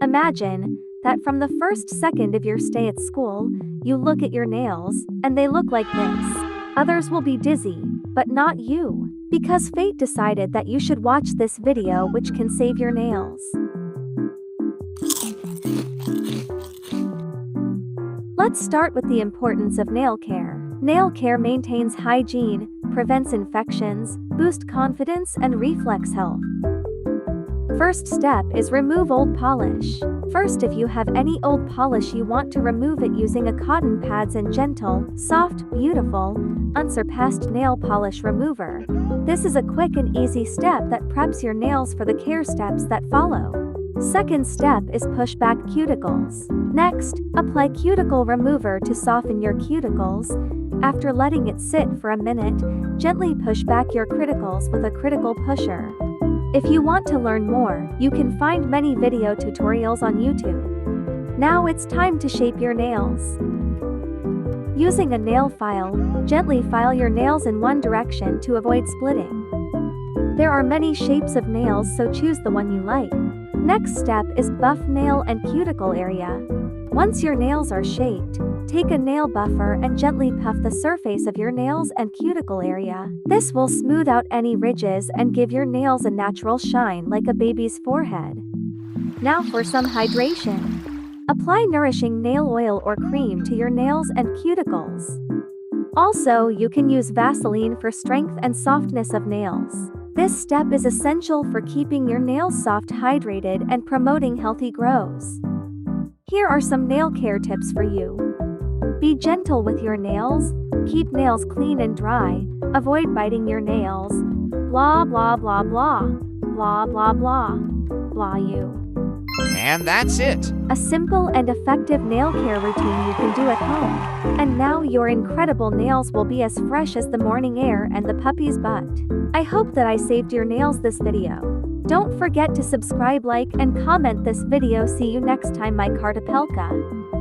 Imagine that from the first second of your stay at school, you look at your nails, and they look like this. Others will be dizzy, but not you, because fate decided that you should watch this video which can save your nails. Let's start with the importance of nail care. Nail care maintains hygiene, prevents infections, boosts confidence and reflex health. First step is remove old polish. First, if you have any old polish, you want to remove it using a cotton pads and gentle, soft, beautiful, unsurpassed nail polish remover. This is a quick and easy step that preps your nails for the care steps that follow. Second step is push back cuticles. Next, apply cuticle remover to soften your cuticles. After letting it sit for a minute, gently push back your criticals with a critical pusher. If you want to learn more, you can find many video tutorials on YouTube. Now it's time to shape your nails. Using a nail file, gently file your nails in one direction to avoid splitting. There are many shapes of nails, so choose the one you like. Next step is buff nail and cuticle area. Once your nails are shaped, take a nail buffer and gently puff the surface of your nails and cuticle area. This will smooth out any ridges and give your nails a natural shine like a baby's forehead. Now for some hydration. Apply nourishing nail oil or cream to your nails and cuticles. Also, you can use Vaseline for strength and softness of nails. This step is essential for keeping your nails soft, hydrated, and promoting healthy growths. Here are some nail care tips for you. Be gentle with your nails, keep nails clean and dry, avoid biting your nails, blah blah blah blah, blah blah blah, blah you. And that's it. A simple and effective nail care routine you can do at home. And now your incredible nails will be as fresh as the morning air and the puppy's butt. I hope that I saved your nails this video. Don't forget to subscribe, like, and comment this video. See you next time, my 𝒄𝒐𝒏𝒕�𝒂𝒄𝒕.